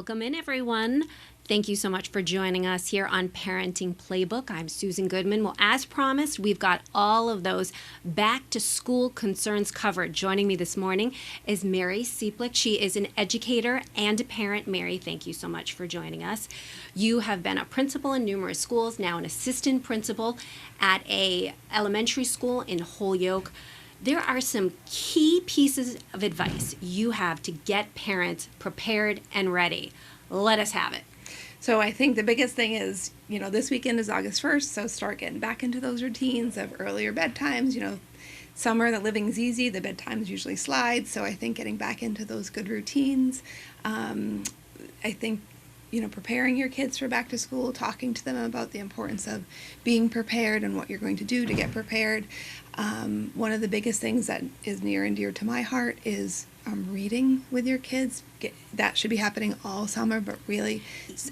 Welcome in, everyone. Thank you so much for joining us here on Parenting Playbook. I'm Susan Goodman. Well, as promised, we've got all of those back-to-school concerns covered. Joining me this morning is Mary Sieplick. She is an educator and a parent. Mary, thank you so much for joining us. You have been a principal in numerous schools, now an assistant principal at a elementary school in Holyoke. There are some key pieces of advice you have to get parents prepared and ready. Let us have it. So I think the biggest thing is, this weekend is August 1st, so start getting back into those routines of earlier bedtimes. Summer, the living's easy, the bedtimes usually slide, so I think getting back into those good routines. I think, preparing your kids for back to school, talking to them about the importance of being prepared and what you're going to do to get prepared. One of the biggest things that is near and dear to my heart is reading with your kids. That should be happening all summer, but really...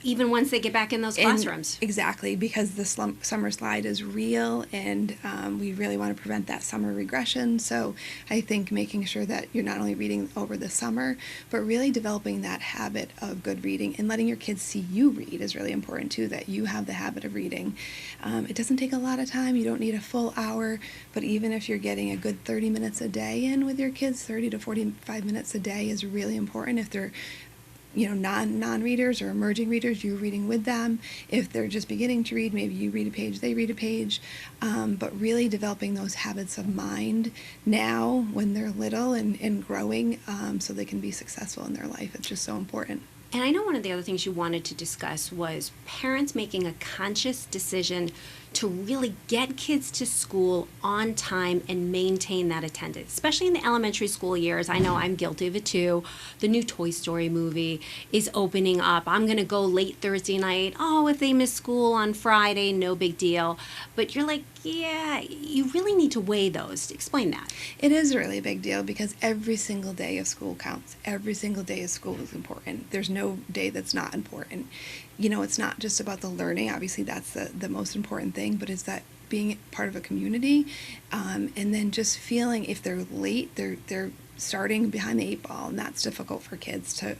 Even once they get back in those classrooms. Exactly, because the summer slide is real, and we really want to prevent that summer regression. So I think making sure that you're not only reading over the summer, but really developing that habit of good reading and letting your kids see you read is really important too, that you have the habit of reading. It doesn't take a lot of time. You don't need a full hour, but even if you're getting a good 30 minutes a day in with your kids, 30 to 45 minutes a day is really important. If they're non-readers or emerging readers, you're reading with them. If they're just beginning to read, maybe you read a page, they read a page. But really developing those habits of mind now when they're little and growing, so they can be successful in their life. It's just so important. And I know one of the other things you wanted to discuss was parents making a conscious decision to really get kids to school on time and maintain that attendance, especially in the elementary school years. I know I'm guilty of it too. The new Toy Story movie is opening up. I'm going to go late Thursday night. Oh, if they miss school on Friday, no big deal. But you're like, yeah, you really need to weigh those. Explain that. It is a really big deal because every single day of school counts. Every single day of school is important. There's no day that's not important. It's not just about the learning. Obviously, that's the most important thing, but it's that being part of a community, and then just feeling if they're late, they're starting behind the eight ball, and that's difficult for kids to,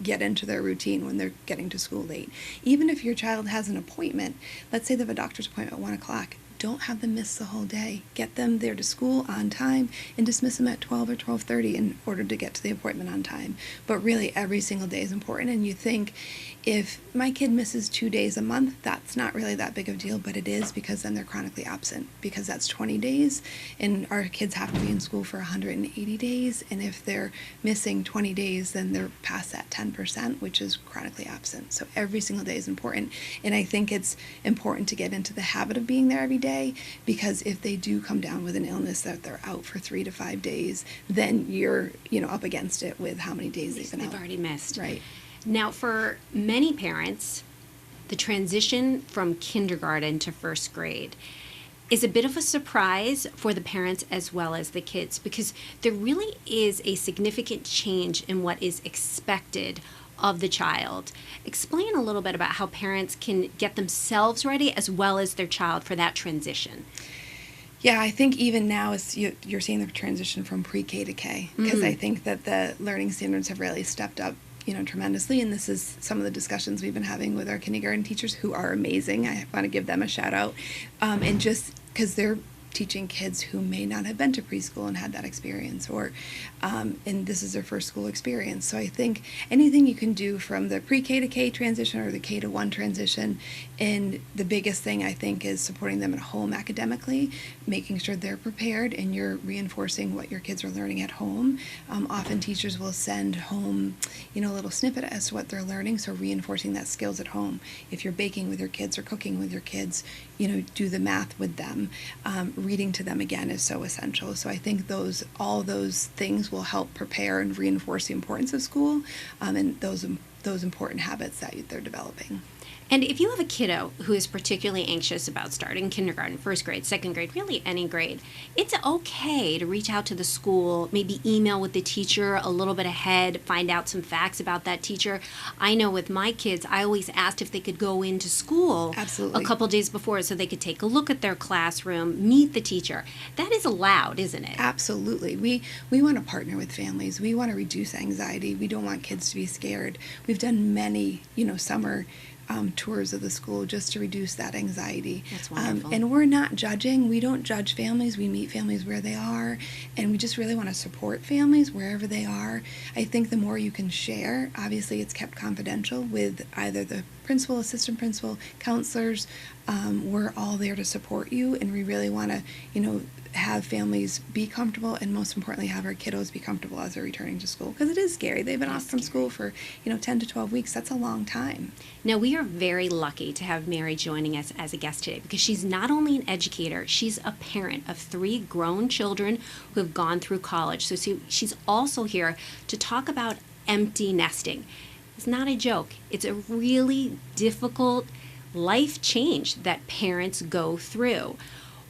get into their routine when they're getting to school late. Even if your child has an appointment, let's say they have a doctor's appointment at 1 o'clock, don't have them miss the whole day. Get them there to school on time and dismiss them at 12 or 12:30 in order to get to the appointment on time. But really, every single day is important. And you think, if my kid misses 2 days a month, that's not really that big of a deal, but it is, because then they're chronically absent, because that's 20 days, and our kids have to be in school for 180 days, and if they're missing 20 days, then they're past that 10%, which is chronically absent. So every single day is important, and I think it's important to get into the habit of being there every day, because if they do come down with an illness that they're out for 3 to 5 days, then you're, up against it with how many days they've been out. They've already missed. Right. Now, for many parents, the transition from kindergarten to first grade is a bit of a surprise for the parents as well as the kids, because there really is a significant change in what is expected of the child. Explain a little bit about how parents can get themselves ready as well as their child for that transition. Yeah, I think even now you're seeing the transition from pre-K to K, because I think that the learning standards have really stepped up tremendously, and this is some of the discussions we've been having with our kindergarten teachers, who are amazing. I want to give them a shout out, and just because they're teaching kids who may not have been to preschool and had that experience, or and this is their first school experience. So I think anything you can do from the pre-K to K transition or the K to 1 transition, and the biggest thing I think is supporting them at home academically, making sure they're prepared and you're reinforcing what your kids are learning at home. Often teachers will send home, a little snippet as to what they're learning, so reinforcing that skills at home. If you're baking with your kids or cooking with your kids, do the math with them. Reading to them again is so essential. So I think all those things will help prepare and reinforce the importance of school, and those important habits that they're developing. And if you have a kiddo who is particularly anxious about starting kindergarten, first grade, second grade, really any grade, it's okay to reach out to the school, maybe email with the teacher a little bit ahead, find out some facts about that teacher. I know with my kids, I always asked if they could go into school Absolutely. a couple days before so they could take a look at their classroom, meet the teacher. That is allowed, isn't it? Absolutely. We want to partner with families. We want to reduce anxiety. We don't want kids to be scared. We've we've done many, summer tours of the school just to reduce that anxiety. That's wonderful. And we're not judging. We don't judge families. We meet families where they are, and we just really want to support families wherever they are. I think the more you can share, obviously it's kept confidential with either the principal, assistant principal, counselors. We're all there to support you, and we really want to, have families be comfortable, and most importantly, have our kiddos be comfortable as they're returning to school, because it is scary. They've been off from school for 10 to 12 weeks. That's a long time. Now, we are very lucky to have Mary joining us as a guest today, because she's not only an educator, she's a parent of 3 grown children who have gone through college. So she's also here to talk about empty nesting. It's not a joke. It's a really difficult life change that parents go through.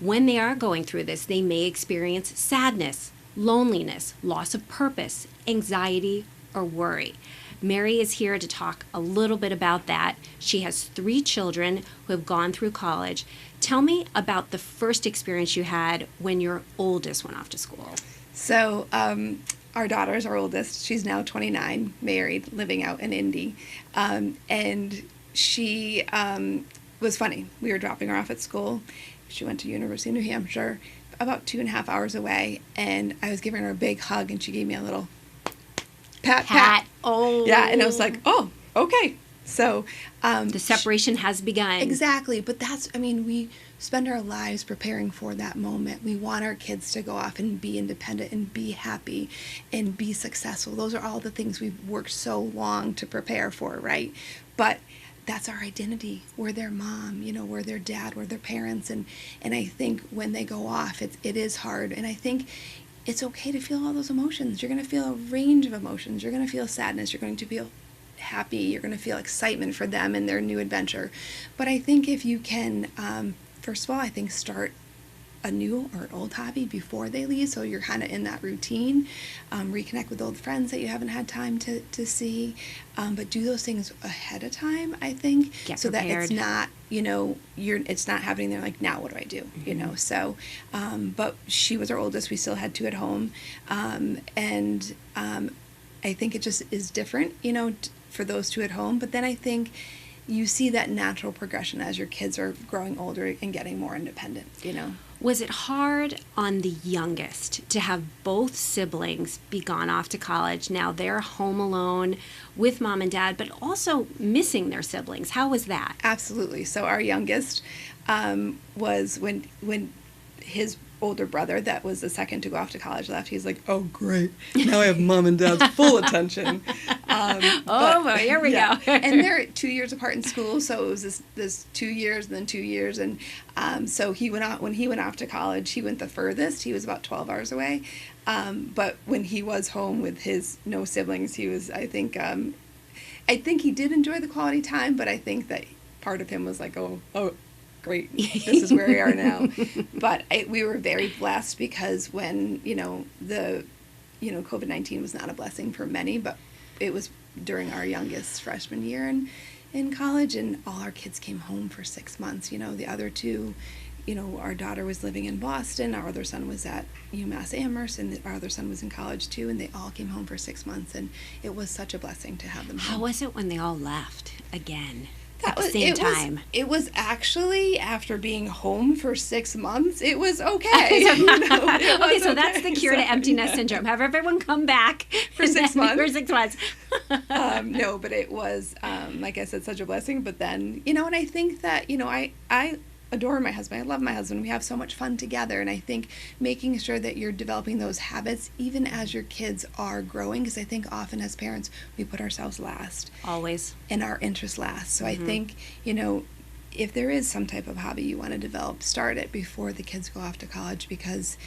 When they are going through this, they may experience sadness, loneliness, loss of purpose, anxiety, or worry. Mary is here to talk a little bit about that. She has 3 children who have gone through college. Tell me about the first experience you had when your oldest went off to school. So, our daughter's our oldest. She's now 29, married, living out in Indy. And she was funny. We were dropping her off at school. She went to University of New Hampshire, about 2.5 hours away, and I was giving her a big hug, and she gave me a little pat. Oh. Yeah, and I was like, oh, okay. So the separation has begun. Exactly, but we spend our lives preparing for that moment. We want our kids to go off and be independent and be happy and be successful. Those are all the things we've worked so long to prepare for, right? But that's our identity. We're their mom, we're their dad, we're their parents. And I think when they go off, it is hard. And I think it's okay to feel all those emotions. You're going to feel a range of emotions. You're going to feel sadness. You're going to feel happy. You're going to feel excitement for them and their new adventure. But I think if you can, first of all, start a new or an old hobby before they leave, so you're kind of in that routine. Reconnect with old friends that you haven't had time to see, but do those things ahead of time, I think. Get so prepared. That it's not, it's not happening there like, now what do I do? Mm-hmm. So, but she was our oldest. We still had 2 at home. And I think it just is different, for those 2 at home. But then I think you see that natural progression as your kids are growing older and getting more independent, Was it hard on the youngest to have both siblings be gone off to college? Now they're home alone with mom and dad, but also missing their siblings. How was that? Absolutely. So our youngest was when his older brother, that was the second to go off to college, left. He's like, oh, great. Now I have mom and dad's full attention. Well, here we go. And they're 2 years apart in school, so it was this 2 years and then 2 years. And so when he went off to college, he went the furthest. He was about 12 hours away. But when he was home with his no siblings, he was, I think he did enjoy the quality time, but I think that part of him was like, oh, great, this is where we are now. But we were very blessed, because when, COVID-19 was not a blessing for many, but it was during our youngest freshman year in college, and all our kids came home for 6 months. The other 2, our daughter was living in Boston, our other son was at UMass Amherst, and our other son was in college too, and they all came home for 6 months, and it was such a blessing to have them home. How was it when they all left again? At the same time. It was actually, after being home for 6 months, it was okay. Okay, so that's the cure to empty nest syndrome. Have everyone come back for 6 months. For 6 months. No, but it was, like I said, such a blessing. But then, and I think that, I adore my husband. I love my husband. We have so much fun together. And I think making sure that you're developing those habits even as your kids are growing, because I think often as parents, we put ourselves last. Always. And our interests last. So I think, if there is some type of hobby you want to develop, start it before the kids go off to college, because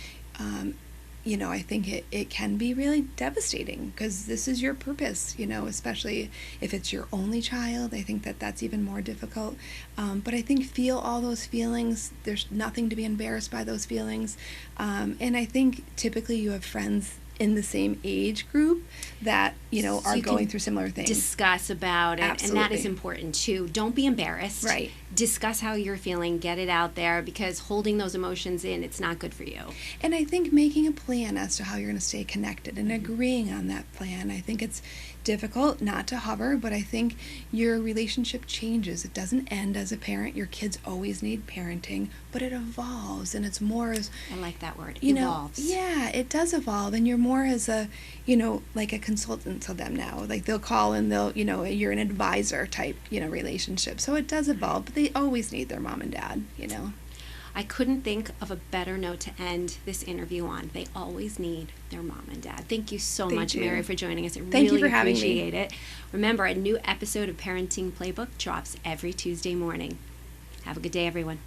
I think it can be really devastating, because this is your purpose, especially if it's your only child. I think that's even more difficult. But I think feel all those feelings. There's nothing to be embarrassed by those feelings. And I think typically you have friends in the same age group that, are going through similar things. Discuss about it. Absolutely. And that is important too. Don't be embarrassed. Right. Discuss how you're feeling. Get it out there, because holding those emotions in, it's not good for you. And I think making a plan as to how you're going to stay connected and agreeing on that plan. I think it's difficult not to hover, but I think your relationship changes. It doesn't end as a parent. Your kids always need parenting, but it evolves, and it's more as, I like that word, you evolves. know, yeah, it does evolve, and you're more as a, you know, like a consultant to them now. Like they'll call and they'll, you know, you're an advisor type, you know, relationship. So it does evolve, but they always need their mom and dad, you know. I couldn't think of a better note to end this interview on. They always need their mom and dad. Thank you so They much, do. Mary, for joining us. I Thank you really for having me. appreciate it. Remember, a new episode of Parenting Playbook drops every Tuesday morning. Have a good day, everyone.